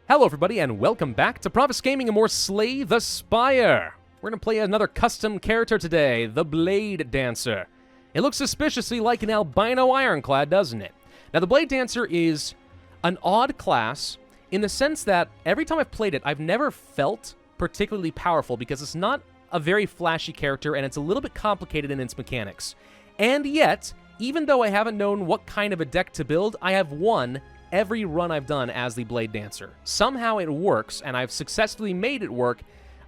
Hello everybody and welcome back to Pravus Gaming and more Slay the Spire. We're going to play another custom character today, the Bladedancer. It looks suspiciously like an albino ironclad, doesn't it? Now the Bladedancer is an odd class in the sense that every time I've played it, I've never felt particularly powerful because it's not a very flashy character and it's a little bit complicated in its mechanics. And yet, even though I haven't known what kind of a deck to build, I have won every run I've done as the Bladedancer. Somehow it works, and I've successfully made it work.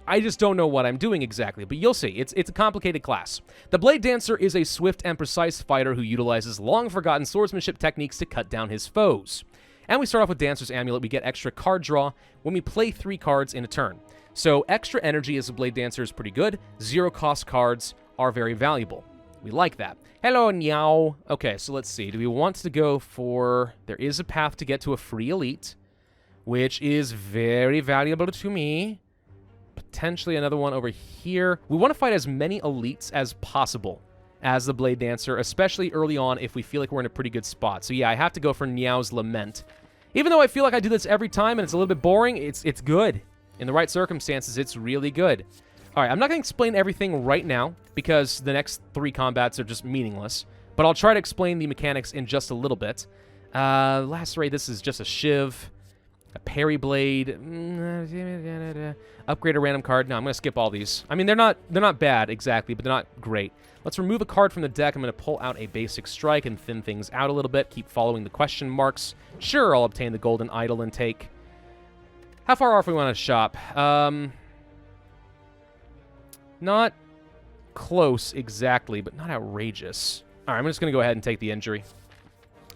I just don't know what I'm doing exactly, but you'll see. It's a complicated class. The Bladedancer is a swift and precise fighter who utilizes long-forgotten swordsmanship techniques to cut down his foes. And we start off with Dancer's Amulet. We get extra card draw when we play 3 cards in a turn. So extra energy as a Bladedancer is pretty good. Zero-cost cards are very valuable. We like that. Hello, Meow. Okay, so let's see. Do we want to go for... There is a path to get to a free elite, which is very valuable to me. Potentially another one over here. We want to fight as many elites as possible as the Bladedancer, especially early on if we feel like we're in a pretty good spot. So yeah, I have to go for Meow's Lament. Even though I feel like I do this every time and it's a little bit boring, it's good. In the right circumstances, it's really good. All right, I'm not going to explain everything right now because the next 3 combats are just meaningless, but I'll try to explain the mechanics in just a little bit. Last raid, this is just a Shiv, a Parry Blade, upgrade a random card. No, I'm going to skip all these. I mean, they're not bad exactly, but they're not great. Let's remove a card from the deck. I'm going to pull out a basic strike and thin things out a little bit. Keep following the question marks. Sure, I'll obtain the golden idol and take. How far off we want to shop? Not close exactly, but not outrageous. All right, I'm just going to go ahead and take the injury.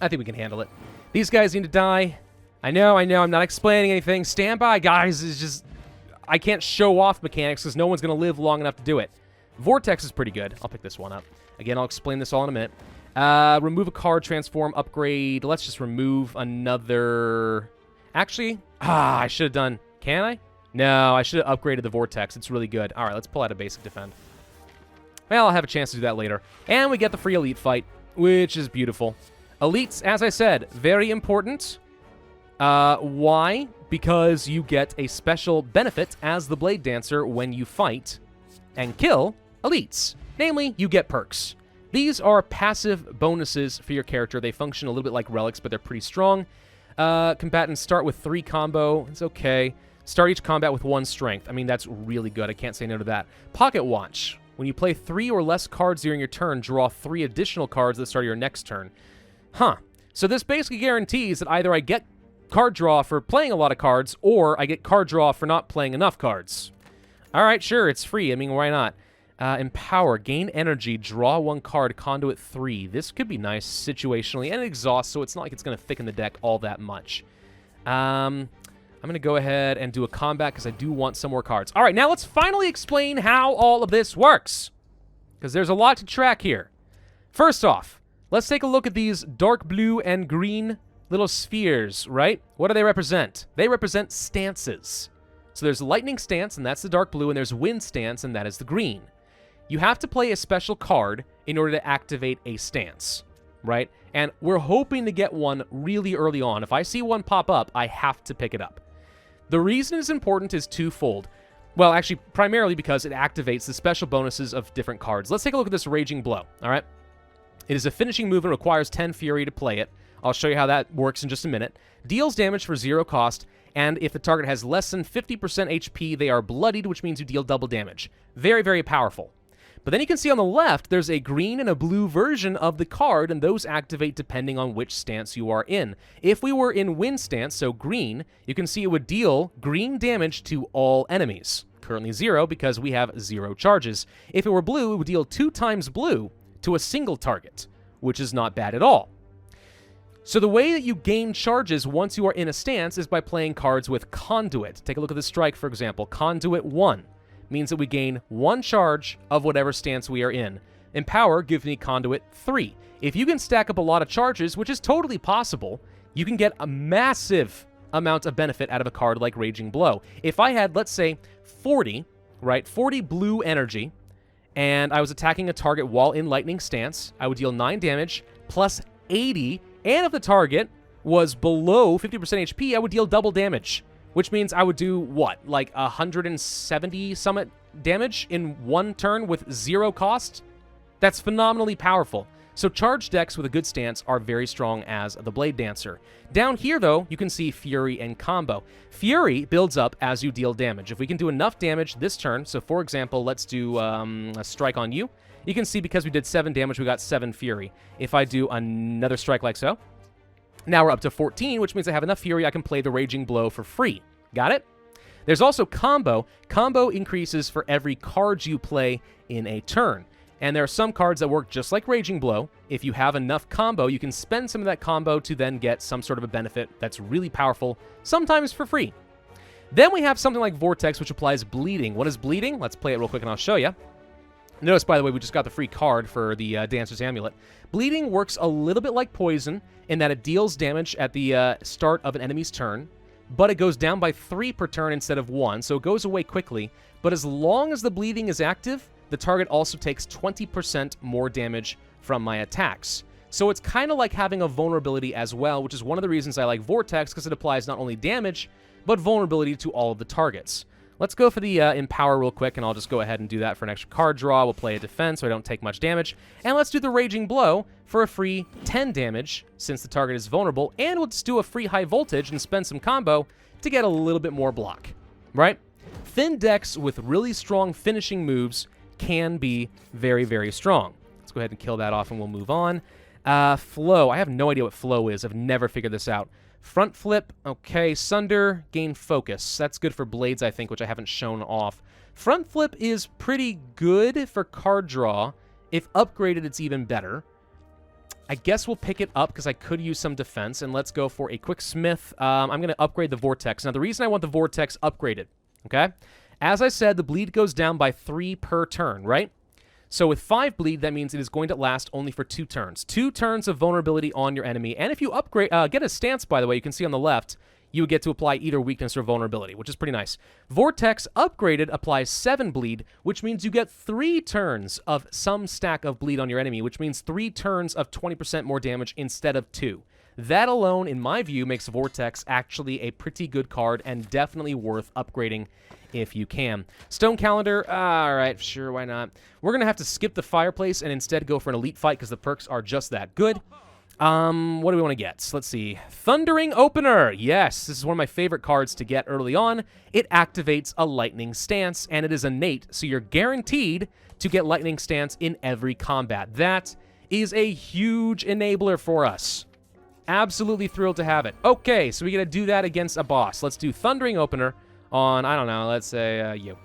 I think we can handle it. These guys need to die. I know, I'm not explaining anything. Stand by, guys. It's just... I can't show off mechanics because no one's going to live long enough to do it. Vortex is pretty good. I'll pick this one up. Again, I'll explain this all in a minute. Remove a card, transform, upgrade. Let's just remove another... Actually, I should have done... Can I? No, I should have upgraded the Vortex. It's really good. All right, let's pull out a basic defend. Well, I'll have a chance to do that later. And we get the free elite fight, which is beautiful. Elites, as I said, very important. Why? Because you get a special benefit as the Bladedancer when you fight and kill elites. Namely, you get perks. These are passive bonuses for your character. They function a little bit like relics, but they're pretty strong. Combatants start with 3 combo. It's okay. Start each combat with 1 strength. I mean, that's really good. I can't say no to that. Pocket Watch. When you play 3 or less cards during your turn, draw 3 additional cards at the start of your next turn. Huh. So this basically guarantees that either I get card draw for playing a lot of cards, or I get card draw for not playing enough cards. All right, sure, it's free. I mean, why not? Empower. Gain energy. Draw 1 card. Conduit 3. This could be nice situationally. And exhaust, so it's not like it's going to thicken the deck all that much. I'm going to go ahead and do a combat because I do want some more cards. All right, now let's finally explain how all of this works, because there's a lot to track here. First off, let's take a look at these dark blue and green little spheres, right? What do they represent? They represent stances. So there's lightning stance, and that's the dark blue, and there's wind stance, and that is the green. You have to play a special card in order to activate a stance, right? And we're hoping to get one really early on. If I see one pop up, I have to pick it up. The reason it's important is twofold. Well, actually, primarily because it activates the special bonuses of different cards. Let's take a look at this Raging Blow, all right? It is a finishing move and requires 10 Fury to play it. I'll show you how that works in just a minute. Deals damage for 0 cost, and if the target has less than 50% HP, they are bloodied, which means you deal double damage. Very, very powerful. But then you can see on the left, there's a green and a blue version of the card, and those activate depending on which stance you are in. If we were in wind stance, so green, you can see it would deal green damage to all enemies. Currently 0 because we have 0 charges. If it were blue, it would deal 2 times blue to a single target, which is not bad at all. So the way that you gain charges once you are in a stance is by playing cards with Conduit. Take a look at the strike, for example. Conduit 1. Means that we gain 1 charge of whatever stance we are in. Empower gives me Conduit 3. If you can stack up a lot of charges, which is totally possible, you can get a massive amount of benefit out of a card like Raging Blow. If I had, let's say, 40, right, 40 blue energy, and I was attacking a target while in lightning stance, I would deal 9 damage plus 80, and if the target was below 50% HP, I would deal double damage. which means I would do, what, like 170 summit damage in one turn with 0 cost? That's phenomenally powerful. So charged decks with a good stance are very strong as the Bladedancer. Down here, though, you can see Fury and Combo. Fury builds up as you deal damage. If we can do enough damage this turn, so for example, let's do a strike on you. You can see because we did 7 damage, we got 7 Fury. If I do another strike like so, now we're up to 14, which means I have enough Fury I can play the Raging Blow for free. Got it? There's also Combo. Combo increases for every card you play in a turn. And there are some cards that work just like Raging Blow. If you have enough combo, you can spend some of that combo to then get some sort of a benefit that's really powerful, sometimes for free. Then we have something like Vortex, which applies bleeding. What is bleeding? Let's play it real quick and I'll show you. Notice, by the way, we just got the free card for the Dancer's Amulet. Bleeding works a little bit like poison in that it deals damage at the start of an enemy's turn, but it goes down by 3 per turn instead of 1, so it goes away quickly. But as long as the bleeding is active, the target also takes 20% more damage from my attacks. So it's kind of like having a vulnerability as well, which is one of the reasons I like Vortex, because it applies not only damage, but vulnerability to all of the targets. Let's go for the Empower real quick, and I'll just go ahead and do that for an extra card draw. We'll play a defense so I don't take much damage. And let's do the Raging Blow for a free 10 damage, since the target is vulnerable. And we'll just do a free High Voltage and spend some combo to get a little bit more block, right? Thin decks with really strong finishing moves can be very, very strong. Let's go ahead and kill that off and we'll move on. Flow. I have no idea what flow is. I've never figured this out. Front flip. Okay. Sunder. Gain focus. That's good for blades, I think, which I haven't shown off. Front flip is pretty good for card draw. If upgraded, it's even better. I guess we'll pick it up because I could use some defense. And let's go for a quick smith. I'm going to upgrade the Vortex. Now, the reason I want the Vortex upgraded, okay? As I said, the bleed goes down by 3 per turn, right? So with 5 bleed, that means it is going to last only for 2 turns. 2 turns of vulnerability on your enemy. And if you upgrade, get a stance, by the way, you can see on the left, you would get to apply either weakness or vulnerability, which is pretty nice. Vortex upgraded applies 7 bleed, which means you get 3 turns of some stack of bleed on your enemy, which means 3 turns of 20% more damage instead of 2. That alone, in my view, makes Vortex actually a pretty good card and definitely worth upgrading if you can. Stone Calendar, all right, sure, why not? We're going to have to skip the Fireplace and instead go for an Elite Fight because the perks are just that good. What do we want to get? So let's see. Thundering Opener. Yes, this is one of my favorite cards to get early on. It activates a Lightning Stance, and it is innate, so you're guaranteed to get Lightning Stance in every combat. That is a huge enabler for us. Absolutely thrilled to have it. Okay, so we got to do that against a boss. Let's do Thundering Opener on, I don't know, let's say you.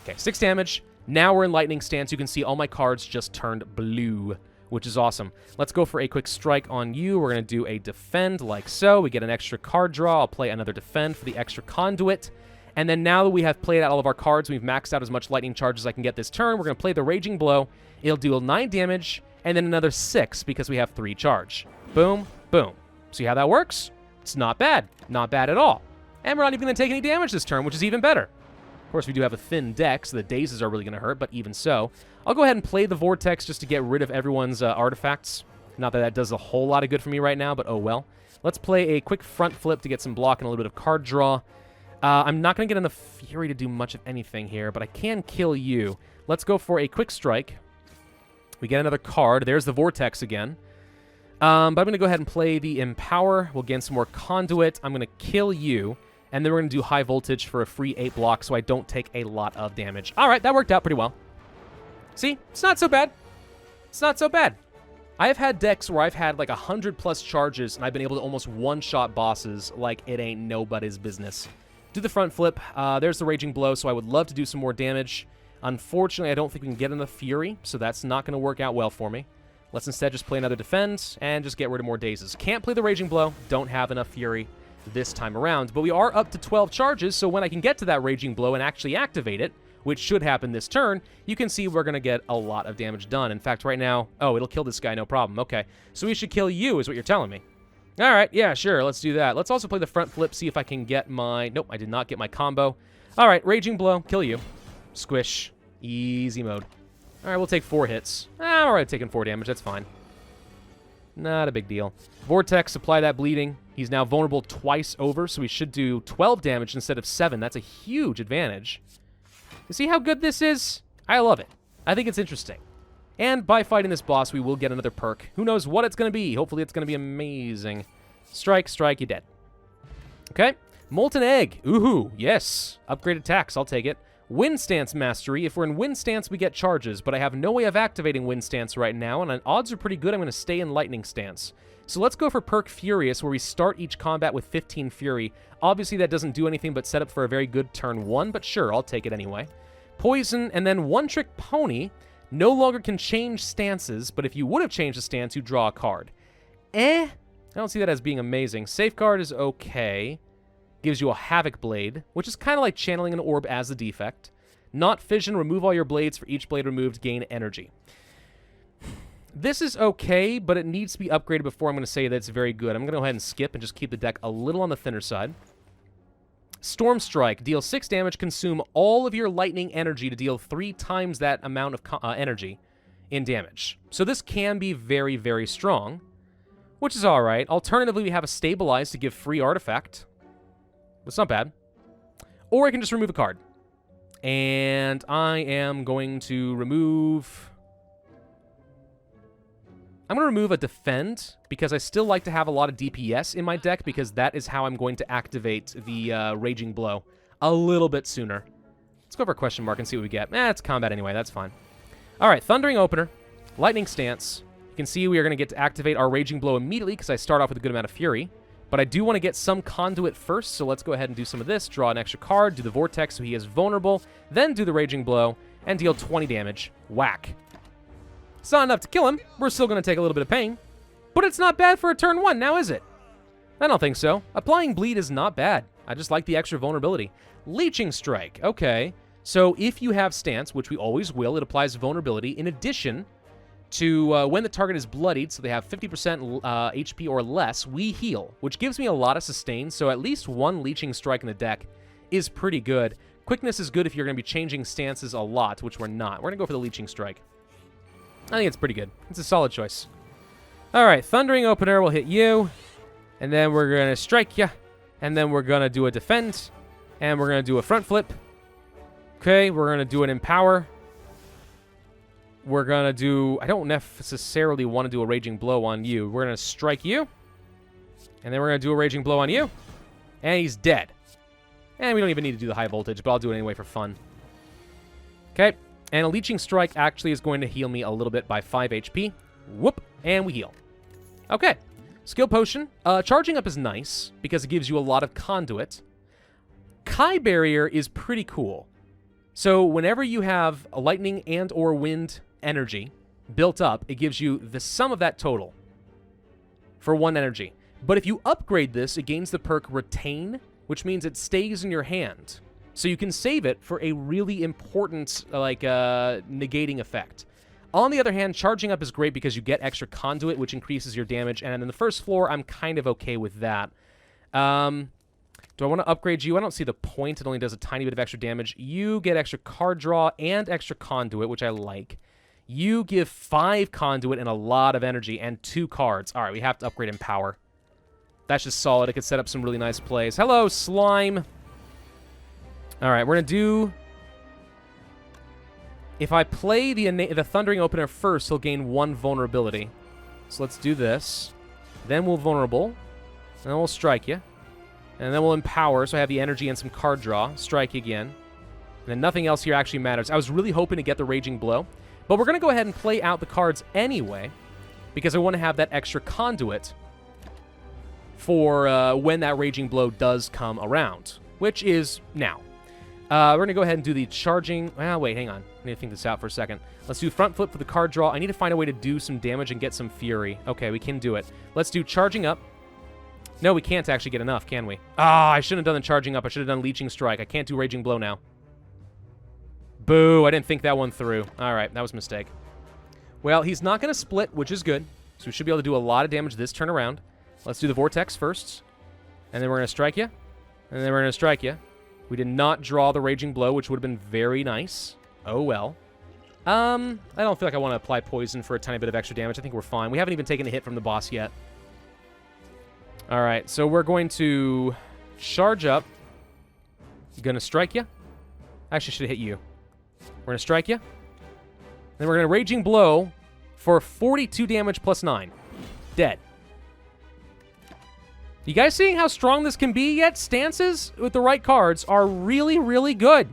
Okay, 6 damage. Now we're in Lightning Stance. You can see all my cards just turned blue, which is awesome. Let's go for a quick strike on you. We're going to do a defend like so. We get an extra card draw. I'll play another defend for the extra conduit. And then now that we have played out all of our cards, we've maxed out as much lightning charge as I can get this turn. We're going to play the Raging Blow. It'll deal 9 damage and then another 6 because we have 3 charge. Boom, boom. See how that works? It's not bad. Not bad at all. And we're not even going to take any damage this turn, which is even better. Of course, we do have a thin deck, so the dazes are really going to hurt, but even so. I'll go ahead and play the Vortex just to get rid of everyone's artifacts. Not that that does a whole lot of good for me right now, but oh well. Let's play a quick front flip to get some block and a little bit of card draw. I'm not going to get enough Fury to do much of anything here, but I can kill you. Let's go for a quick strike. We get another card. There's the Vortex again. But I'm going to go ahead and play the Empower. We'll gain some more Conduit. I'm going to kill you. And then we're going to do High Voltage for a free 8 block so I don't take a lot of damage. All right, that worked out pretty well. See? It's not so bad. It's not so bad. I have had decks where I've had like 100+ charges and I've been able to almost one-shot bosses like it ain't nobody's business. Do the front flip. There's the Raging Blow, so I would love to do some more damage. Unfortunately, I don't think we can get enough Fury, so that's not going to work out well for me. Let's instead just play another Defend and just get rid of more dazes. Can't play the Raging Blow. Don't have enough Fury this time around, but we are up to 12 charges, so when I can get to that Raging Blow and actually activate it, which should happen this turn, you can see we're going to get a lot of damage done. In fact, right now, oh, it'll kill this guy, no problem. Okay, so we should kill you is what you're telling me. All right, yeah, sure, let's do that. Let's also play the front flip, see if I can get my... Nope, I did not get my combo. All right, Raging Blow, kill you. Squish. Easy mode. All right, we'll take 4 hits. All right, taking 4 damage, that's fine. Not a big deal. Vortex, apply that bleeding. He's now vulnerable twice over, so he should do 12 damage instead of 7. That's a huge advantage. You see how good this is? I love it. I think it's interesting. And by fighting this boss, we will get another perk. Who knows what it's going to be? Hopefully it's going to be amazing. Strike, strike, you're dead. Okay. Molten Egg. Ooh, yes. Upgrade attacks, I'll take it. Wind Stance Mastery. If we're in Wind Stance, we get charges, but I have no way of activating Wind Stance right now, and odds are pretty good I'm going to stay in Lightning Stance. So let's go for perk Furious, where we start each combat with 15 Fury. Obviously, that doesn't do anything but set up for a very good turn 1, but sure, I'll take it anyway. Poison, and then One Trick Pony no longer can change stances, but if you would have changed a stance, you draw a card. I don't see that as being amazing. Safeguard is okay. Gives you a Havoc Blade, which is kind of like channeling an orb as the defect. Not Fission, remove all your blades. For each blade removed, gain energy. This is okay, but it needs to be upgraded before I'm going to say that it's very good. I'm going to go ahead and skip and just keep the deck a little on the thinner side. Storm Strike. Deal 6 damage. Consume all of your lightning energy to deal 3 times that amount of energy in damage. So this can be very, very strong, which is all right. Alternatively, we have a Stabilize to give free artifact. It's not bad. Or I can just remove a card. And I am going to remove... I'm going to remove a Defend, because I still like to have a lot of DPS in my deck, because that is how I'm going to activate the Raging Blow a little bit sooner. Let's go for a question mark and see what we get. It's combat anyway, that's fine. All right, Thundering Opener, Lightning Stance. You can see we are going to get to activate our Raging Blow immediately, because I start off with a good amount of Fury. But I do want to get some Conduit first, so let's go ahead and do some of this. Draw an extra card, do the Vortex so he is vulnerable, then do the Raging Blow, and deal 20 damage. Whack. It's not enough to kill him. We're still going to take a little bit of pain. But it's not bad for a turn 1, now is it? I don't think so. Applying Bleed is not bad. I just like the extra vulnerability. Leeching Strike. Okay. So if you have Stance, which we always will, it applies vulnerability. In addition to when the target is bloodied, so they have 50% HP or less, we heal, which gives me a lot of sustain. So at least one Leeching Strike in the deck is pretty good. Quickness is good if you're going to be changing stances a lot, which we're not. We're going to go for the Leeching Strike. I think it's pretty good. It's a solid choice. All right, Thundering Opener will hit you, and then we're going to strike you, and then we're going to do a Defend, and we're going to do a Front Flip. Okay, we're going to do an Empower. We're going to do... I don't necessarily want to do a Raging Blow on you. We're going to strike you, and then we're going to do a Raging Blow on you, and he's dead. And we don't even need to do the high voltage, but I'll do it anyway for fun. Okay. And a Leeching Strike actually is going to heal me a little bit by 5 HP. Whoop. And we heal. Okay. Skill Potion. Charging up is nice because it gives you a lot of Conduit. Kai Barrier is pretty cool. So whenever you have a lightning and or wind energy built up, it gives you the sum of that total for 1 energy. But if you upgrade this, it gains the perk Retain, which means it stays in your hand. So you can save it for a really important, negating effect. On the other hand, charging up is great because you get extra Conduit, which increases your damage. And in the first floor, I'm kind of okay with that. Do I want to upgrade you? I don't see the point. It only does a tiny bit of extra damage. You get extra card draw and extra Conduit, which I like. You give 5 Conduit and a lot of energy and 2 cards. All right, we have to upgrade Empower. That's just solid. It could set up some really nice plays. Hello, Slime. All right, we're going to do... If I play the Thundering Opener first, he'll gain 1 vulnerability. So let's do this. Then we'll vulnerable. And then we'll strike you. And then we'll empower, so I have the energy and some card draw. Strike again. And then nothing else here actually matters. I was really hoping to get the Raging Blow. But we're going to go ahead and play out the cards anyway, because I want to have that extra Conduit for when that Raging Blow does come around, which is now. We're going to go ahead and do the charging... Well, wait, hang on. I need to think this out for a second. Let's do Front Flip for the card draw. I need to find a way to do some damage and get some Fury. Okay, we can do it. Let's do Charging Up. No, we can't actually get enough, can we? I shouldn't have done the Charging Up. I should have done Leeching Strike. I can't do Raging Blow now. Boo, I didn't think that one through. All right, that was a mistake. Well, he's not going to split, which is good. So we should be able to do a lot of damage this turn around. Let's do the Vortex first. And then we're going to strike you. And then we're going to strike you. We did not draw the Raging Blow, which would have been very nice. Oh, well. I don't feel like I want to apply Poison for a tiny bit of extra damage. I think we're fine. We haven't even taken a hit from the boss yet. All right, so we're going to charge up. Gonna strike you. Actually, should have hit you. We're gonna strike you. Then we're gonna Raging Blow for 42 damage plus 9. Dead. You guys seeing how strong this can be yet? Stances with the right cards are really, really good.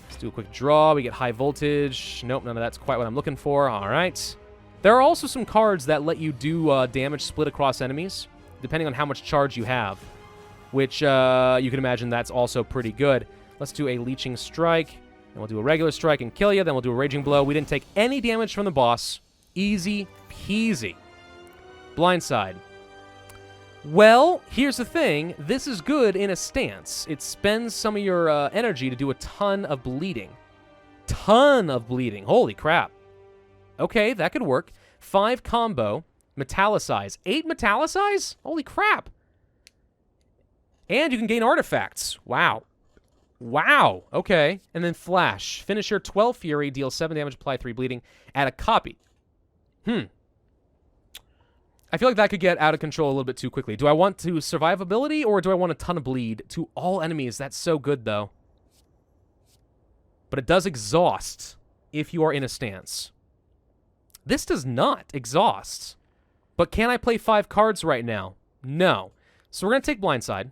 Let's do a quick draw. We get high voltage. Nope, none of that's quite what I'm looking for. All right. There are also some cards that let you do damage split across enemies, depending on how much charge you have, which you can imagine that's also pretty good. Let's do a Leeching Strike, and we'll do a regular strike and kill you. Then we'll do a Raging Blow. We didn't take any damage from the boss. Easy peasy. Blindside. Well, here's the thing. This is good in a stance. It spends some of your energy to do a ton of bleeding. Ton of bleeding. Holy crap. Okay, that could work. 5 combo. Metallicize. 8 metallicize? Holy crap. And you can gain artifacts. Wow. Wow. Okay. And then Flash. Finisher, 12 Fury. Deal 7 damage, apply 3 bleeding. Add a copy. I feel like that could get out of control a little bit too quickly. Do I want to survivability or do I want a ton of bleed? To all enemies, that's so good, though. But it does exhaust if you are in a stance. This does not exhaust. But can I play 5 cards right now? No. So we're going to take Blindside.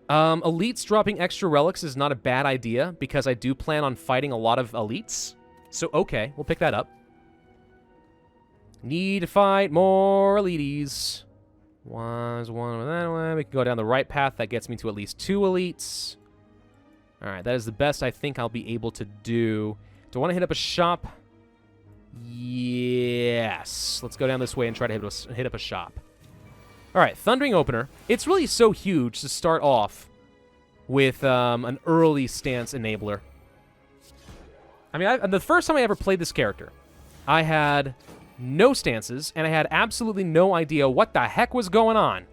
Elites dropping extra relics is not a bad idea because I do plan on fighting a lot of elites. So, okay, we'll pick that up. Need to fight more elites. One that way. We can go down the right path. That gets me to at least 2 elites. All right, that is the best I think I'll be able to do. Do I want to hit up a shop? Yes. Let's go down this way and try to hit up a shop. All right, Thundering Opener. It's really so huge to start off with an early stance enabler. I mean, the first time I ever played this character, I had no stances, and I had absolutely no idea what the heck was going on.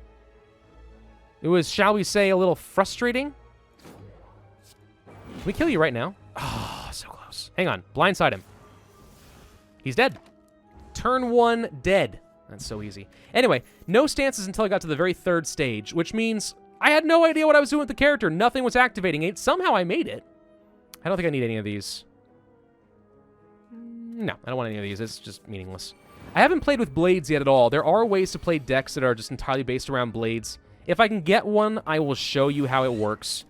It was, shall we say, a little frustrating. Can we kill you right now? Oh, so close. Hang on. Blindside him. He's dead. Turn 1, dead. That's so easy. Anyway, no stances until I got to the very 3rd stage, which means I had no idea what I was doing with the character. Nothing was activating it. Somehow I made it. I don't think I need any of these. No, I don't want any of these. It's just meaningless. I haven't played with blades yet at all. There are ways to play decks that are just entirely based around blades. If I can get one, I will show you how it works.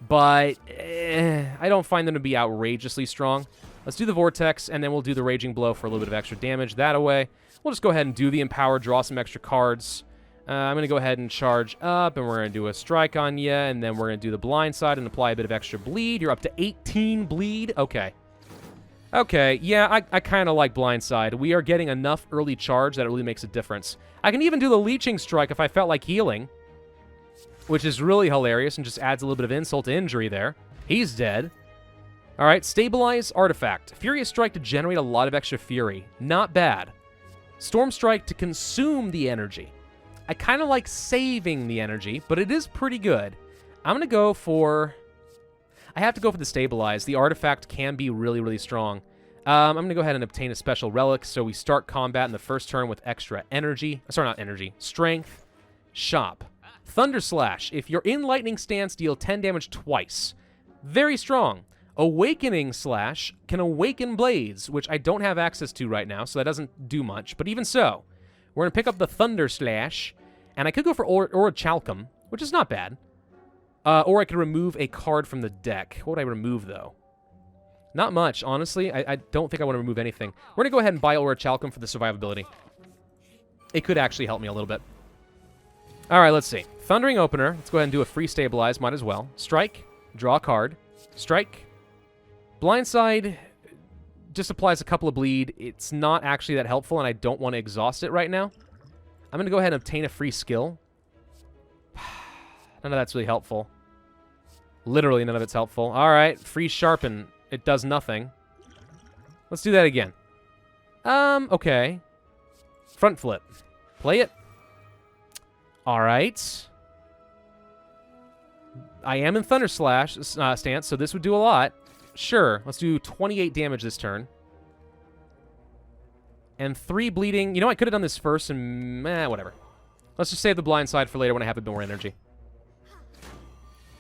But I don't find them to be outrageously strong. Let's do the Vortex, and then we'll do the Raging Blow for a little bit of extra damage that away. We'll just go ahead and do the Empower, draw some extra cards. I'm going to go ahead and charge up, and we're going to do a strike on you, and then we're going to do the Blindside and apply a bit of extra bleed. You're up to 18 bleed. Okay. Okay, yeah, I kind of like Blindside. We are getting enough early charge that it really makes a difference. I can even do the Leeching Strike if I felt like healing, which is really hilarious and just adds a little bit of insult to injury there. He's dead. All right, Stabilize Artifact. Furious Strike to generate a lot of extra fury. Not bad. Storm Strike to consume the energy. I kind of like saving the energy, but it is pretty good. I'm going to go for... I have to go for the Stabilize. The artifact can be really, really strong. I'm going to go ahead and obtain a special relic, so we start combat in the first turn with extra energy. Sorry, not energy. Strength. Shop. Thunder Slash. If you're in lightning stance, deal 10 damage twice. Very strong. Awakening Slash can awaken blades, which I don't have access to right now, so that doesn't do much. But even so, we're going to pick up the Thunder Slash, and I could go for Orichalcum, which is not bad. Or I could remove a card from the deck. What would I remove, though? Not much, honestly. I don't think I want to remove anything. We're going to go ahead and buy Orichalcum for the survivability. It could actually help me a little bit. All right, let's see. Thundering Opener. Let's go ahead and do a free Stabilize. Might as well. Strike. Draw a card. Strike. Blindside just applies a couple of bleed. It's not actually that helpful, and I don't want to exhaust it right now. I'm going to go ahead and obtain a free skill. None of that's really helpful. Literally none of it's helpful. All right, free Sharpen. It does nothing. Let's do that again. Okay. Front Flip. Play it. All right. I am in Thunder Slash stance, so this would do a lot. Sure, let's do 28 damage this turn. And 3 bleeding. You know, I could have done this first and... whatever. Let's just save the blind side for later when I have a bit more energy.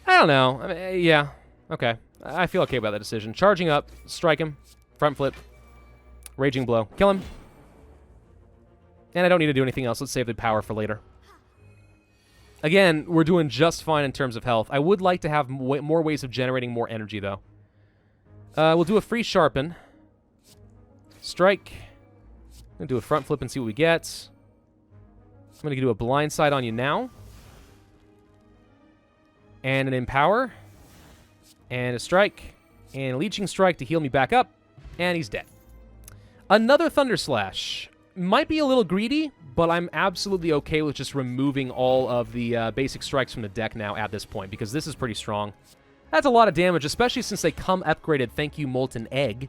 I don't know. I mean, yeah. Okay. I feel okay about that decision. Charging up. Strike him. Front flip. Raging blow. Kill him. And I don't need to do anything else. Let's save the power for later. Again, we're doing just fine in terms of health. I would like to have more ways of generating more energy, though. We'll do a free sharpen. Strike. I'm going to do a front flip and see what we get. I'm going to do a blind side on you now. And an empower. And a strike. And a leeching strike to heal me back up. And he's dead. Another Thunder Slash. Might be a little greedy, but I'm absolutely okay with just removing all of the basic strikes from the deck now at this point, because this is pretty strong. That's a lot of damage, especially since they come upgraded. Thank you, Molten Egg.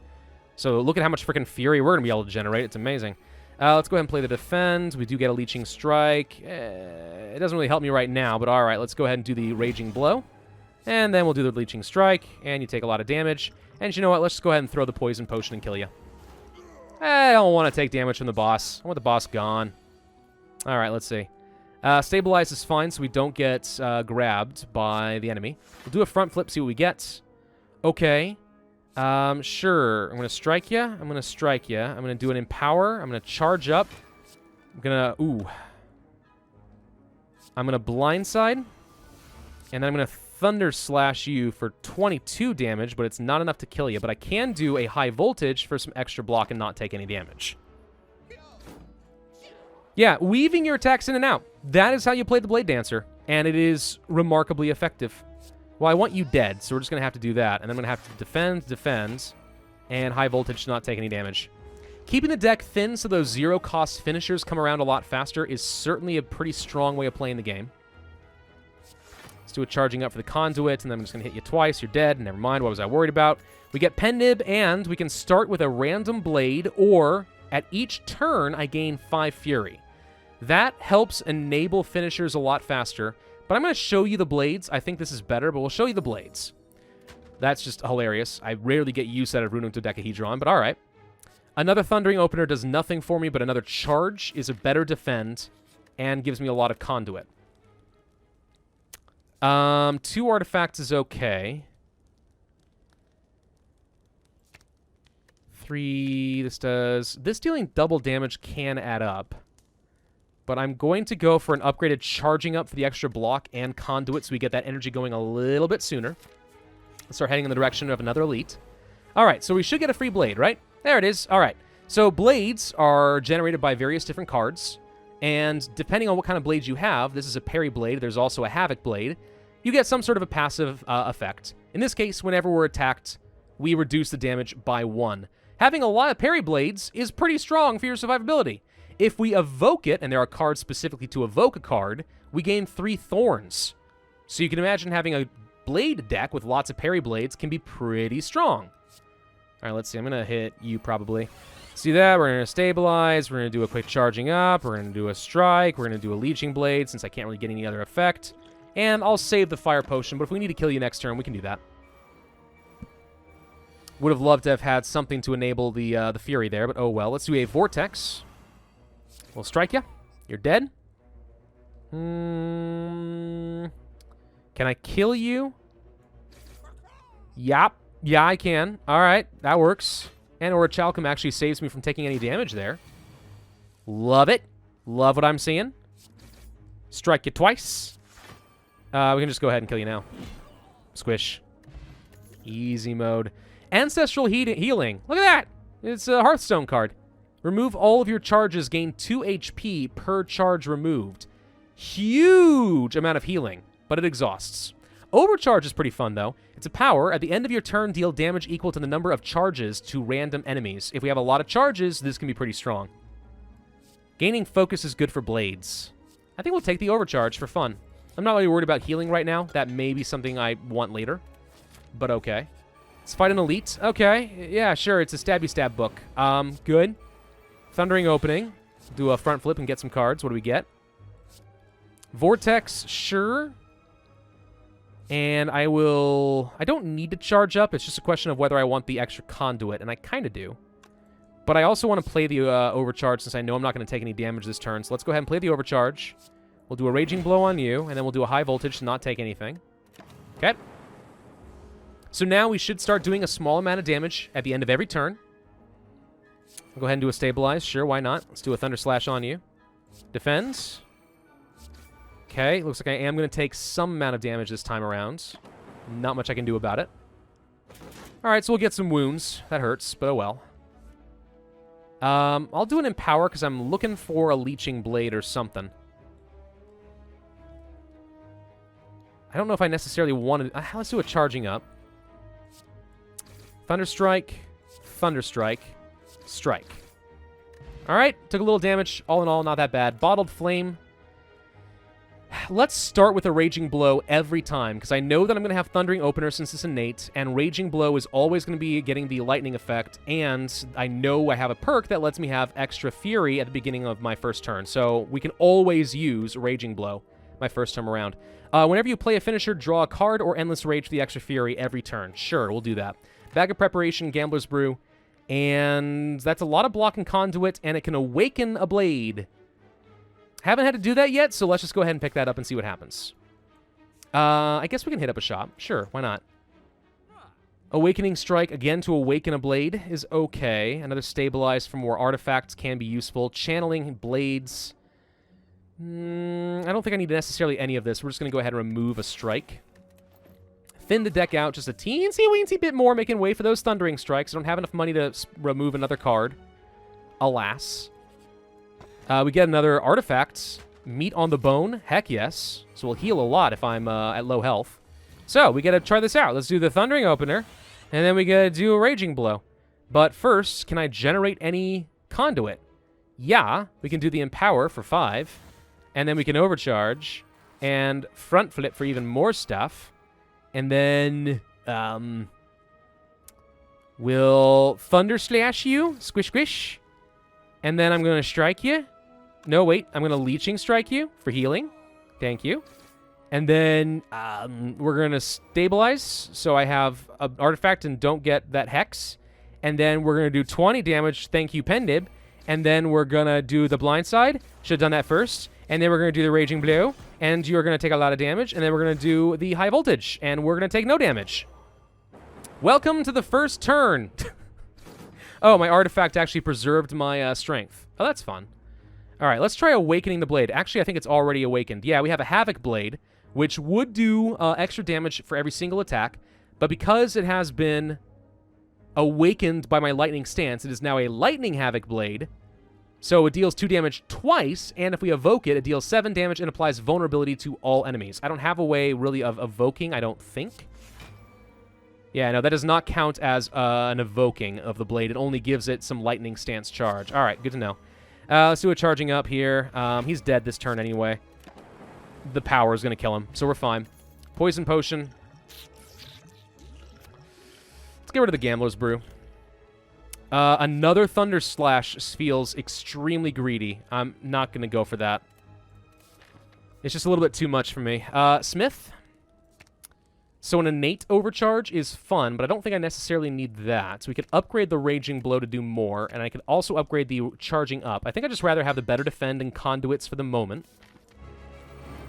So look at how much freaking fury we're going to be able to generate. It's amazing. Let's go ahead and play the defend. We do get a leeching strike. It doesn't really help me right now, but all right, let's go ahead and do the raging blow. And then we'll do the leeching strike, and you take a lot of damage. And you know what? Let's just go ahead and throw the poison potion and kill you. I don't want to take damage from the boss. I want the boss gone. All right, let's see. Stabilize is fine, so we don't get grabbed by the enemy. We'll do a front flip, see what we get. Okay. Sure. I'm going to strike you. I'm going to strike you. I'm going to do an empower. I'm going to charge up. I'm going to... Ooh. I'm going to blindside. And then I'm going to Thunder Slash you for 22 damage, but it's not enough to kill you. But I can do a high voltage for some extra block and not take any damage. Yeah, weaving your attacks in and out. That is how you play the Bladedancer, and it is remarkably effective. Well, I want you dead, so we're just going to have to do that. And I'm going to have to defend, and high voltage to not take any damage. Keeping the deck thin so those zero-cost finishers come around a lot faster is certainly a pretty strong way of playing the game. Let's do a charging up for the conduit, and then I'm just going to hit you twice. You're dead. Never mind. What was I worried about? We get Pen Nib, and we can start with a random blade, or at each turn, I gain 5 fury. That helps enable finishers a lot faster, but I'm going to show you the blades. I think this is better, but we'll show you the blades. That's just hilarious. I rarely get use out of Runic Dodecahedron, but all right. Another Thundering Opener does nothing for me, but another charge is a better defend and gives me a lot of conduit. 2 artifacts is okay. 3, this does... This dealing double damage can add up. But I'm going to go for an upgraded charging up for the extra block and conduit so we get that energy going a little bit sooner. Let's start heading in the direction of another elite. All right, so we should get a free blade, right? There it is. All right. So blades are generated by various different cards. And depending on what kind of blades you have, this is a parry blade, there's also a havoc blade, you get some sort of a passive effect. In this case, whenever we're attacked, we reduce the damage by 1. Having a lot of parry blades is pretty strong for your survivability. If we evoke it, and there are cards specifically to evoke a card, we gain 3 thorns. So you can imagine having a blade deck with lots of parry blades can be pretty strong. All right, let's see. I'm going to hit you probably. See that? We're going to stabilize. We're going to do a quick charging up. We're going to do a strike. We're going to do a leeching blade since I can't really get any other effect. And I'll save the fire potion, but if we need to kill you next turn, we can do that. Would have loved to have had something to enable the fury there, but oh well. Let's do a Vortex. We'll strike you. You're dead. Can I kill you? Yep. Yeah, I can. All right, that works. And Orichalcum actually saves me from taking any damage there. Love it. Love what I'm seeing. Strike you twice. We can just go ahead and kill you now. Squish. Easy mode. Ancestral Healing. Look at that. It's a Hearthstone card. Remove all of your charges. Gain 2 HP per charge removed. Huge amount of healing, but it exhausts. Overcharge is pretty fun, though. It's a power. At the end of your turn, deal damage equal to the number of charges to random enemies. If we have a lot of charges, this can be pretty strong. Gaining focus is good for blades. I think we'll take the overcharge for fun. I'm not really worried about healing right now. That may be something I want later, but okay. Let's fight an elite. Okay, yeah, sure. It's a stabby stab book. Good. Thundering Opening. Do a front flip and get some cards. What do we get? Vortex, sure. And I don't need to charge up. It's just a question of whether I want the extra conduit, and I kind of do. But I also want to play the overcharge since I know I'm not going to take any damage this turn. So let's go ahead and play the overcharge. We'll do a Raging Blow on you, and then we'll do a High Voltage to not take anything. Okay. So now we should start doing a small amount of damage at the end of every turn. I'll go ahead and do a Stabilize. Sure, why not? Let's do a Thunder Slash on you. Defends. Okay, looks like I am going to take some amount of damage this time around. Not much I can do about it. Alright, so we'll get some wounds. That hurts, but oh well. I'll do an Empower because I'm looking for a Leeching Blade or something. I don't know if I necessarily wanted... let's do a Charging Up. Thunderstrike. Thunderstrike. Strike. Alright, took a little damage. All in all, not that bad. Bottled Flame. Let's start with a Raging Blow every time, because I know that I'm going to have Thundering Opener since it's innate, and Raging Blow is always going to be getting the lightning effect, and I know I have a perk that lets me have extra Fury at the beginning of my first turn, so we can always use Raging Blow my first time around. Whenever you play a finisher, draw a card or Endless Rage for the extra Fury every turn. Sure, we'll do that. Bag of Preparation, Gambler's Brew, and that's a lot of block and conduit, and it can awaken a blade. Haven't had to do that yet, so let's just go ahead and pick that up and see what happens. I guess we can hit up a shop. Sure, why not? Awakening Strike, again, to awaken a blade is okay. Another Stabilize for more artifacts can be useful. Channeling Blades. I don't think I need necessarily any of this. We're just going to go ahead and remove a Strike. Thin the deck out just a teensy-weensy bit more, making way for those Thundering Strikes. I don't have enough money to remove another card. Alas. We get another artifact. Meat on the Bone. Heck yes. So we'll heal a lot if I'm at low health. So, we got to try this out. Let's do the Thundering Opener. And then we got to do a Raging Blow. But first, can I generate any conduit? Yeah. We can do the Empower for 5. And then we can Overcharge. And Front Flip for even more stuff. And then... we'll Thunder Slash you. Squish, squish. And then I'm going to Strike you. No, wait. I'm going to Leeching Strike you for healing. Thank you. And then we're going to Stabilize, so I have an artifact and don't get that Hex. And then we're going to do 20 damage. Thank you, Pendib. And then we're going to do the Blindside. Should have done that first. And then we're going to do the Raging Blow. And you're going to take a lot of damage. And then we're going to do the High Voltage. And we're going to take no damage. Welcome to the first turn. Oh, my artifact actually preserved my strength. Oh, that's fun. All right, let's try Awakening the Blade. Actually, I think it's already awakened. Yeah, we have a Havoc Blade, which would do extra damage for every single attack. But because it has been awakened by my Lightning Stance, it is now a Lightning Havoc Blade. So it deals 2 damage twice, and if we evoke it, it deals 7 damage and applies vulnerability to all enemies. I don't have a way, really, of evoking, I don't think. Yeah, no, that does not count as an evoking of the blade. It only gives it some Lightning Stance charge. All right, good to know. Let's do a Charging Up here. He's dead this turn anyway. The power is going to kill him, so we're fine. Poison Potion. Let's get rid of the Gambler's Brew. Another Thunder Slash feels extremely greedy. I'm not going to go for that. It's just a little bit too much for me. Smith. So an innate overcharge is fun, but I don't think I necessarily need that. So we could upgrade the Raging Blow to do more, and I could also upgrade the Charging Up. I think I'd just rather have the better defend and conduits for the moment.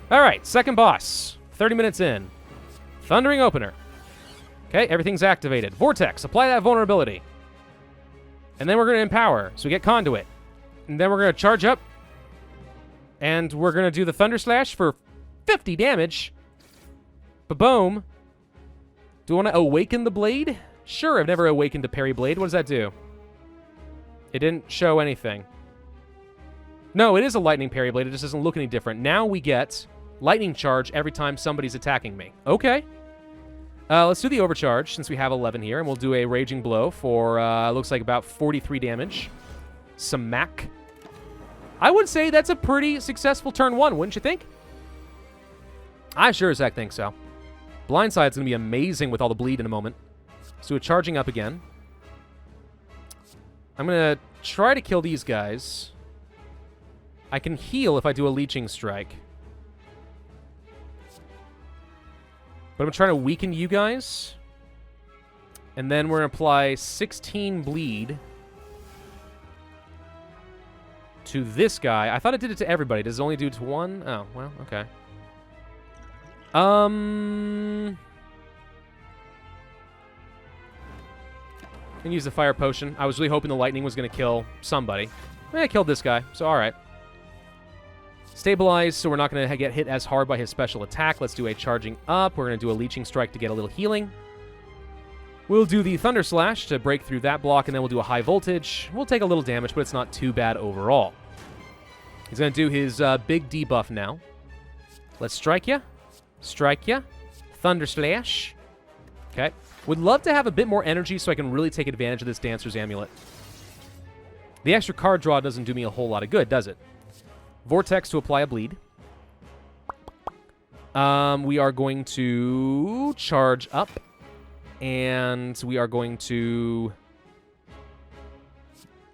All right, second boss. 30 minutes in. Thundering Opener. Okay, everything's activated. Vortex, apply that vulnerability. And then we're going to Empower, so we get Conduit. And then we're going to Charge Up. And we're going to do the Thunder Slash for 50 damage. Ba-boom. Do I want to awaken the blade? Sure, I've never awakened a parry blade. What does that do? It didn't show anything. No, it is a lightning parry blade. It just doesn't look any different. Now we get lightning charge every time somebody's attacking me. Okay. Let's do the overcharge since we have 11 here, and we'll do a Raging Blow for, looks like about 43 damage. Smack. I would say that's a pretty successful turn 1, wouldn't you think? I sure as heck think so. Blindside's going to be amazing with all the bleed in a moment. Let's do a Charging Up again. I'm going to try to kill these guys. I can heal if I do a Leeching Strike. But I'm trying to weaken you guys. And then we're going to apply 16 bleed. to this guy. I thought it did it to everybody. Does it only do it to one? Oh, well, okay. I'm gonna use the fire potion. I was really hoping the lightning was gonna kill somebody. I killed this guy, so alright. Stabilize, so we're not gonna get hit as hard by his special attack. Let's do a charging up. We're gonna do a leeching strike to get a little healing. We'll do the Thunder Slash to break through that block, and then we'll do a high voltage. We'll take a little damage, but it's not too bad overall. He's going to do his big debuff now. Let's strike ya. Strike ya. Thunder Slash. Okay. Would love to have a bit more energy so I can really take advantage of this Dancer's Amulet. The extra card draw doesn't do me a whole lot of good, does it? Vortex to apply a bleed. We are going to charge up. And we are going to...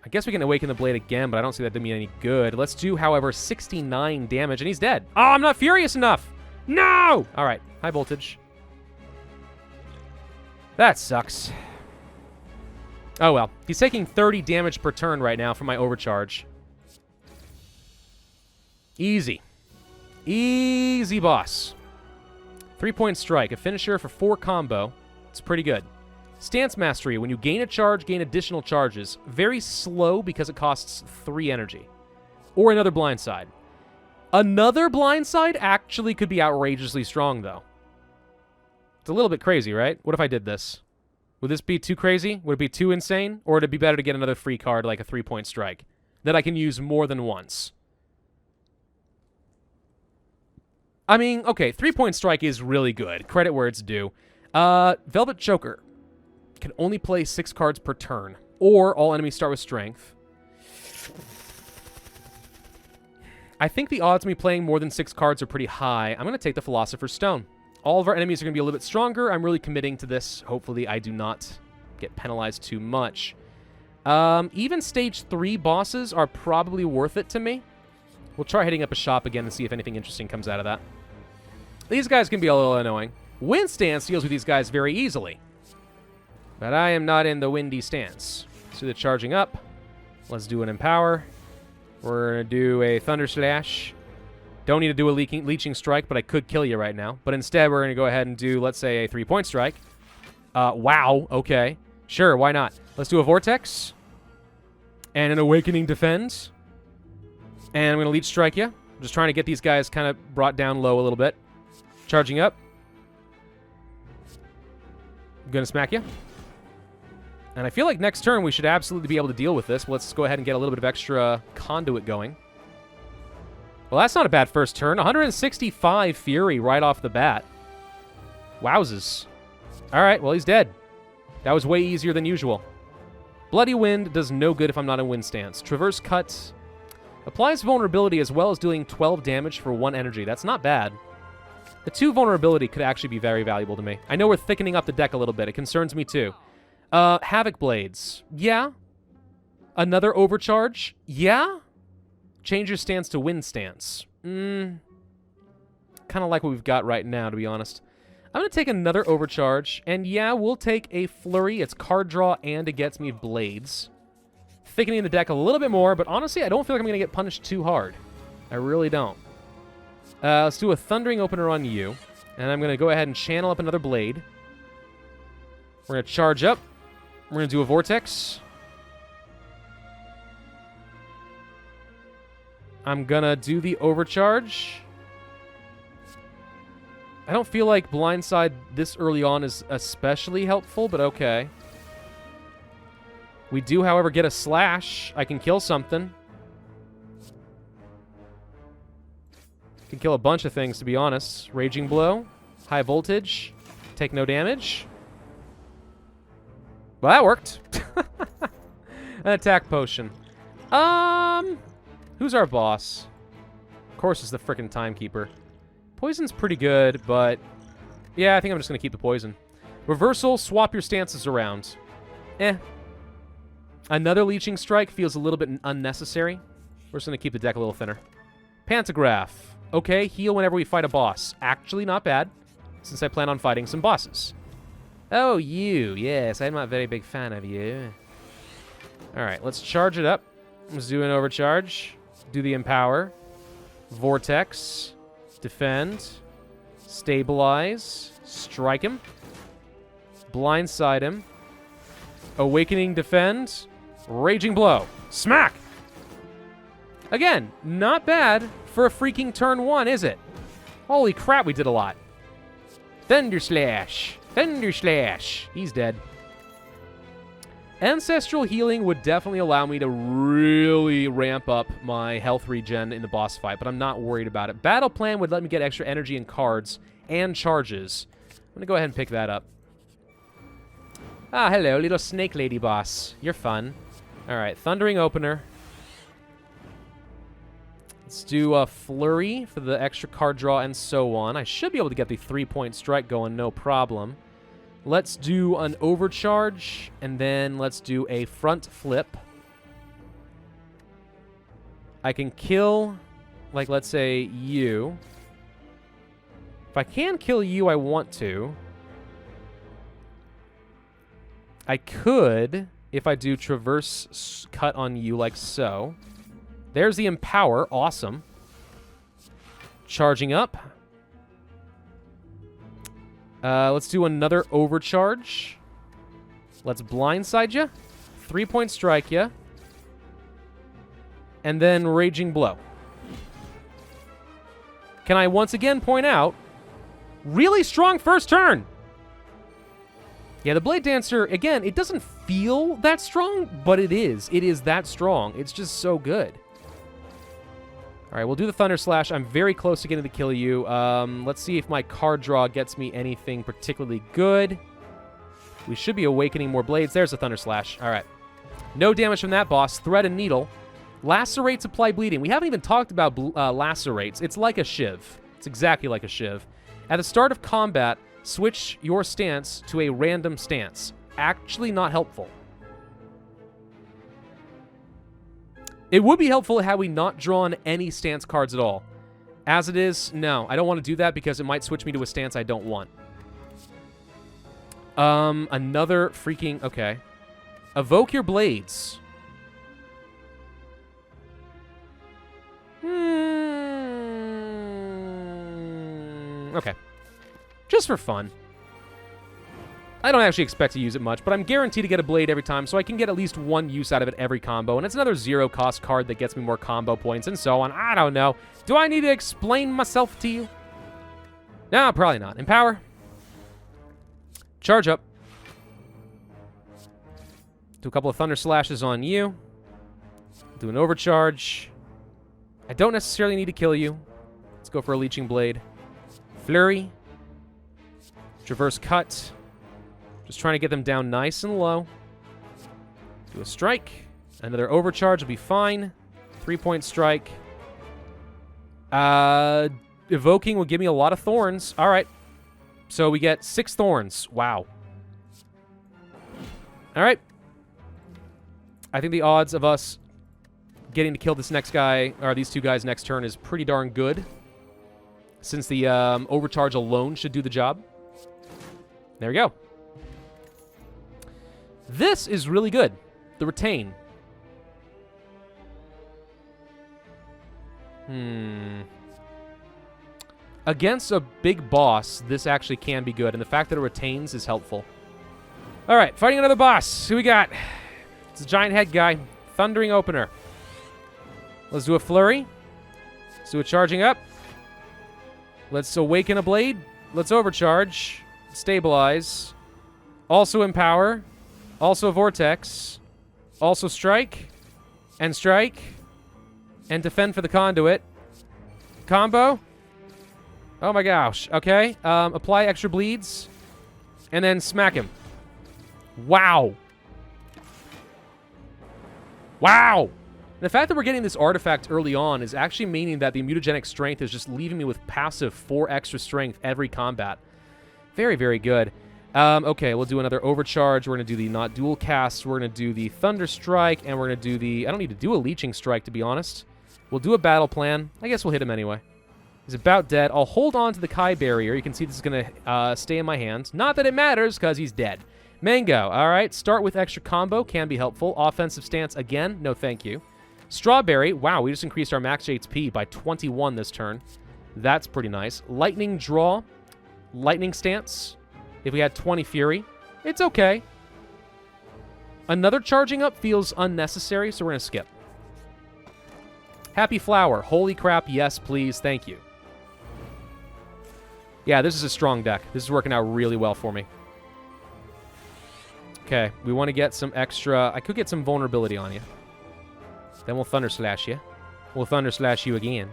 I guess we can awaken the blade again, but I don't see that did me any good. Let's do, however, 69 damage, and he's dead. Oh, I'm not furious enough! No! All right, high voltage. That sucks. Oh, well. He's taking 30 damage per turn right now from my overcharge. Easy. Easy, boss. 3-point strike. A finisher for 4 combo. It's pretty good. Stance Mastery. When you gain a charge, gain additional charges. Very slow because it costs 3 energy. Or another blindside. Another blindside actually could be outrageously strong, though. It's a little bit crazy, right? What if I did this? Would this be too crazy? Would it be too insane? Or would it be better to get another free card like a 3-point strike that I can use more than once? I mean, okay, 3-point strike is really good. Credit where it's due. Velvet Choker can only play 6 cards per turn, or all enemies start with strength. I think the odds of me playing more than 6 cards are pretty high. I'm going to take the Philosopher's Stone. All of our enemies are going to be a little bit stronger. I'm really committing to this. Hopefully I do not get penalized too much. Even stage 3 bosses are probably worth it to me. We'll try hitting up a shop again and see if anything interesting comes out of that. These guys can be a little annoying. Wind Stance deals with these guys very easily. But I am not in the windy stance. Let's do the charging up. Let's do an Empower. We're going to do a Thunder Slash. Don't need to do a Leeching Strike, but I could kill you right now. But instead, we're going to go ahead and do, let's say, a 3-point strike. Wow, okay. Sure, why not? Let's do a Vortex. And an Awakening Defend. And I'm going to Leech Strike you. I'm just trying to get these guys kind of brought down low a little bit. Charging up. I'm going to smack you. And I feel like next turn we should absolutely be able to deal with this. Let's go ahead and get a little bit of extra conduit going. Well, that's not a bad first turn. 165 Fury right off the bat. Wowzers. All right, well, he's dead. That was way easier than usual. Bloody Wind does no good if I'm not in Wind Stance. Traverse Cut applies vulnerability as well as doing 12 damage for 1 energy. That's not bad. The 2 vulnerability could actually be very valuable to me. I know we're thickening up the deck a little bit. It concerns me too. Havoc Blades. Yeah. Another Overcharge. Yeah. Change your stance to Wind Stance. Kind of like what we've got right now, to be honest. I'm going to take another Overcharge. And yeah, we'll take a Flurry. It's card draw and it gets me Blades. Thickening the deck a little bit more, but honestly, I don't feel like I'm going to get punished too hard. I really don't. Let's do a Thundering Opener on you. And I'm going to go ahead and channel up another Blade. We're going to charge up. We're going to do a Vortex. I'm going to do the Overcharge. I don't feel like Blindside this early on is especially helpful, but okay. We do, however, get a Slash. I can kill something. Can kill a bunch of things, to be honest. Raging Blow. High Voltage. Take no damage. Well, that worked. An Attack Potion. Who's our boss? Of course, it's the frickin' Timekeeper. Poison's pretty good, but... yeah, I think I'm just going to keep the poison. Reversal, swap your stances around. Another Leeching Strike feels a little bit unnecessary. We're just going to keep the deck a little thinner. Pantograph. Okay, heal whenever we fight a boss. Actually, not bad, since I plan on fighting some bosses. Oh, you. Yes, I'm not a very big fan of you. All right, let's charge it up. Let's do an Overcharge. Do the Empower. Vortex. Defend. Stabilize. Strike him. Blindside him. Awakening Defend. Raging Blow. Smack! Again, not bad for a freaking turn 1, is it? Holy crap, we did a lot. Thunder Slash. Thunder Slash. He's dead. Ancestral Healing would definitely allow me to really ramp up my health regen in the boss fight, but I'm not worried about it. Battle Plan would let me get extra energy and cards and charges. I'm going to go ahead and pick that up. Ah, hello, little snake lady boss. You're fun. All right, Thundering Opener. Let's do a Flurry for the extra card draw and so on. I should be able to get the 3-point strike going, no problem. Let's do an Overcharge, and then let's do a Front Flip. I can kill, like, let's say, you. If I can kill you, I want to. I could, if I do Traverse Cut on you, like so. There's the Empower. Awesome. Charging up. Let's do another Overcharge. Let's Blindside you. 3-point strike you. And then Raging Blow. Can I once again point out, really strong first turn. Yeah, the Bladedancer, again, it doesn't feel that strong, but it is. It is that strong. It's just so good. All right, we'll do the Thunder Slash. I'm very close to getting to kill you. Let's see if my card draw gets me anything particularly good. We should be awakening more blades. There's a Thunder Slash. All right. No damage from that boss. Thread and Needle. Lacerates, apply bleeding. We haven't even talked about lacerates. It's like a shiv. It's exactly like a shiv. At the start of combat, switch your stance to a random stance. Actually not helpful. It would be helpful had we not drawn any stance cards at all. As it is, no. I don't want to do that because it might switch me to a stance I don't want. Another freaking... Okay. Evoke your blades. Okay. Just for fun. I don't actually expect to use it much, but I'm guaranteed to get a blade every time, so I can get at least one use out of it every combo, and it's another 0-cost card that gets me more combo points and so on. I don't know. Do I need to explain myself to you? No, probably not. Empower. Charge up. Do a couple of Thunder Slashes on you. Do an Overcharge. I don't necessarily need to kill you. Let's go for a Leeching Blade. Flurry. Traverse Cut. Just trying to get them down nice and low. Do a Strike. Another Overcharge will be fine. 3-point strike. Evoking will give me a lot of thorns. All right. So we get 6 thorns. Wow. All right. I think the odds of us getting to kill this next guy, or these two guys next turn, is pretty darn good. Since the Overcharge alone should do the job. There we go. This is really good. The Retain. Against a big boss, this actually can be good, and the fact that it retains is helpful. All right, fighting another boss. Who we got? It's a giant head guy. Thundering Opener. Let's do a Flurry. Let's do a Charging Up. Let's Awaken a Blade. Let's Overcharge. Stabilize. Also Empower. Also Vortex. Also Strike. And Strike. And Defend for the Conduit. Combo. Oh my gosh. Okay. Apply extra bleeds. And then smack him. Wow. Wow. The fact that we're getting this artifact early on is actually meaning that the mutagenic strength is just leaving me with passive 4 extra strength every combat. Very, very good. Okay, we'll do another Overcharge. We're going to do the not dual cast. We're going to do the Thunder Strike, and we're going to do the... I don't need to do a Leeching Strike, to be honest. We'll do a Battle Plan. I guess we'll hit him anyway. He's about dead. I'll hold on to the Kai Barrier. You can see this is going to stay in my hand. Not that it matters, because he's dead. Mango. All right, start with extra combo. Can be helpful. Offensive stance again. No, thank you. Strawberry. Wow, we just increased our max HP by 21 this turn. That's pretty nice. Lightning Draw. Lightning Stance. If we had 20 Fury. It's okay. Another charging up feels unnecessary, so we're going to skip. Happy Flower. Holy crap, yes, please. Thank you. Yeah, this is a strong deck. This is working out really well for me. Okay, we want to get some extra... I could get some vulnerability on you. Then we'll Thunder Slash you. We'll Thunder Slash you again.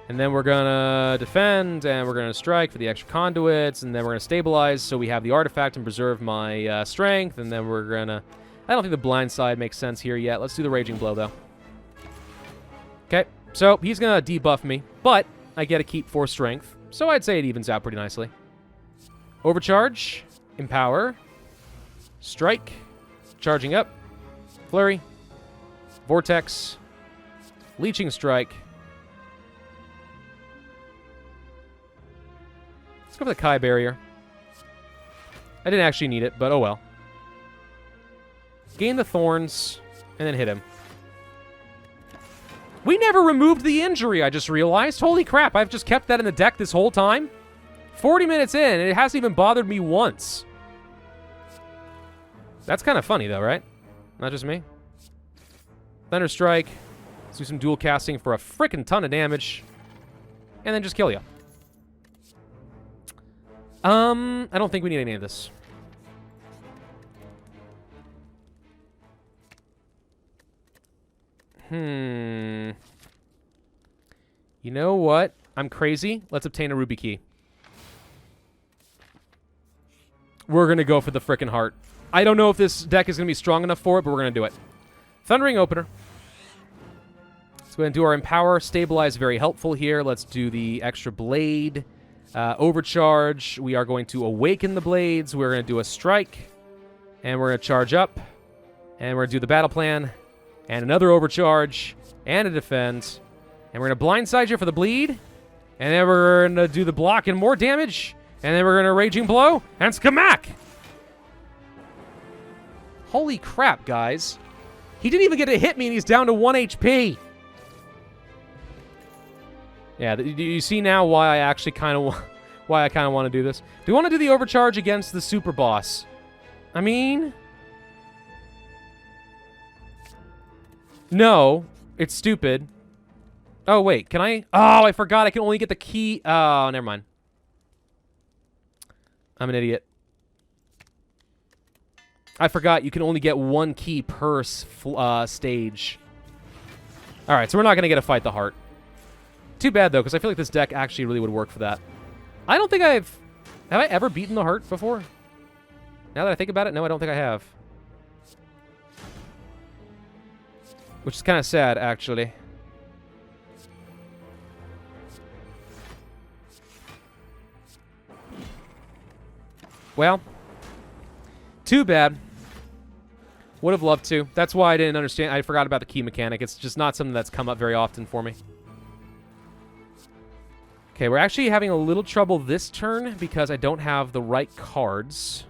And then we're going to defend, and we're going to strike for the extra conduits, and then we're going to stabilize so we have the artifact and preserve my strength, and then we're going to... I don't think the blind side makes sense here yet. Let's do the Raging Blow, though. Okay, so he's going to debuff me, but I get to keep 4 strength, so I'd say it evens out pretty nicely. Overcharge, Empower, Strike, Charging Up, Flurry, Vortex, Leeching Strike. Let's go for the Kai Barrier. I didn't actually need it, but oh well. Gain the Thorns, and then hit him. We never removed the injury, I just realized. Holy crap, I've just kept that in the deck this whole time. 40 minutes in, and it hasn't even bothered me once. That's kind of funny, though, right? Not just me. Thunder Strike. Let's do some dual casting for a frickin' ton of damage. And then just kill you. I don't think we need any of this. You know what? I'm crazy. Let's obtain a Ruby Key. We're going to go for the frickin' heart. I don't know if this deck is going to be strong enough for it, but we're going to do it. Thundering Opener. Let's go ahead and do our Empower. Stabilize, very helpful here. Let's do the extra Blade. Overcharge. We are going to Awaken the Blades. We're going to do a Strike. And we're going to charge up. And we're going to do the Battle Plan. And another Overcharge. And a Defend. And we're going to Blindside you for the bleed. And then we're going to do the block and more damage. And then we're going to Raging Blow. And Skamak! Holy crap, guys. He didn't even get to hit me, and he's down to 1 HP. Yeah, do you see now why I actually kind of want to do this? Do you want to do the Overcharge against the Super Boss? I mean... No, it's stupid. Oh, wait, can I? Oh, I forgot I can only get the key. Oh, never mind. I'm an idiot. I forgot you can only get 1 key per stage. All right, so we're not going to get to fight the heart. Too bad, though, because I feel like this deck actually really would work for that. I don't think Have I ever beaten the heart before? Now that I think about it, no, I don't think I have. Which is kind of sad, actually. Well, too bad. Would have loved to. That's why I didn't understand. I forgot about the key mechanic. It's just not something that's come up very often for me. Okay, we're actually having a little trouble this turn because I don't have the right cards.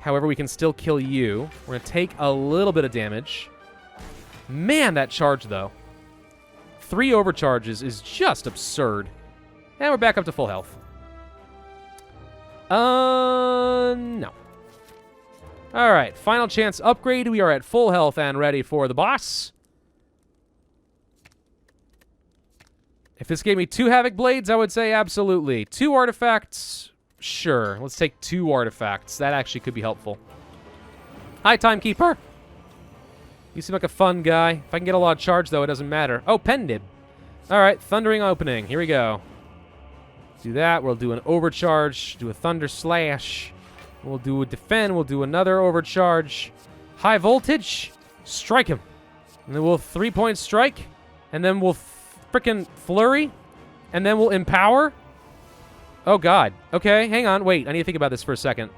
However, we can still kill you. We're going to take a little bit of damage. Man, that charge, though. 3 overcharges is just absurd. And we're back up to full health. No. All right, final chance upgrade. We are at full health and ready for the boss. If this gave me 2 Havoc Blades, I would say absolutely. 2 artifacts, sure. Let's take 2 artifacts. That actually could be helpful. Hi, Timekeeper. You seem like a fun guy. If I can get a lot of charge, though, it doesn't matter. Oh, Pen Nib. All right, Thundering Opening. Here we go. Do that. We'll do an Overcharge. Do a Thunder Slash. We'll do a Defend. We'll do another Overcharge. High Voltage. Strike him. And then we'll 3-point strike. And then we'll frickin' Flurry. And then we'll Empower. Oh, God. Okay, hang on. Wait, I need to think about this for a second.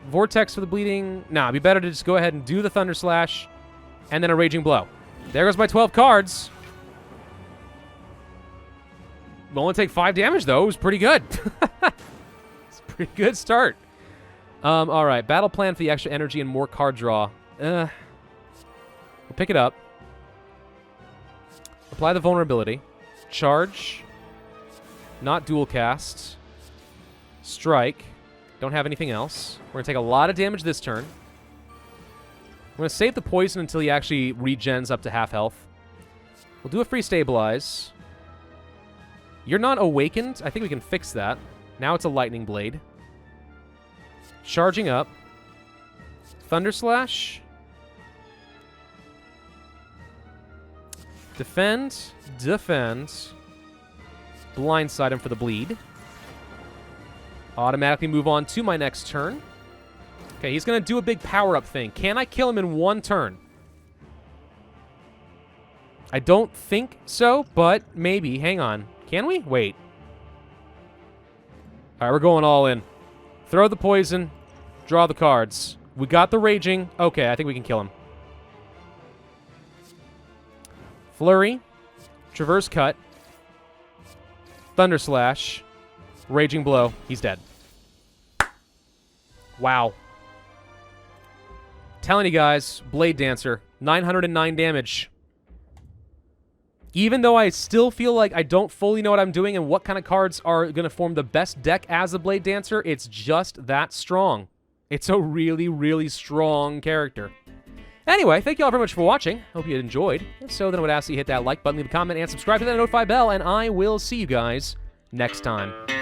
Vortex for the bleeding. Nah, it'd be better to just go ahead and do the Thunder Slash. And then a Raging Blow. There goes my 12 cards. We'll only take 5 damage, though. It was pretty good. It's a pretty good start. All right. Battle Plan for the extra energy and more card draw. pick it up. Apply the vulnerability. Charge. Not dual cast. Strike. Don't have anything else. We're going to take a lot of damage this turn. I'm going to save the poison until he actually regens up to half health. We'll do a free stabilize. You're not awakened. I think we can fix that. Now it's a lightning blade. Charging up. Thunder Slash. Defend. Defend. Blindside him for the bleed. Automatically move on to my next turn. Okay, he's going to do a big power-up thing. Can I kill him in one turn? I don't think so, but maybe. Hang on. Can we? Wait. All right, we're going all in. Throw the poison. Draw the cards. We got the raging. Okay, I think we can kill him. Flurry. Traverse cut. Thunder Slash. Raging blow. He's dead. Wow. Telling you guys, Bladedancer, 909 damage. Even though I still feel like I don't fully know what I'm doing and what kind of cards are going to form the best deck as a Bladedancer, it's just that strong. It's a really, really strong character. Anyway, thank you all very much for watching. Hope you enjoyed. If so, then I would ask that you hit that like button, leave a comment, and subscribe to that notify bell, and I will see you guys next time.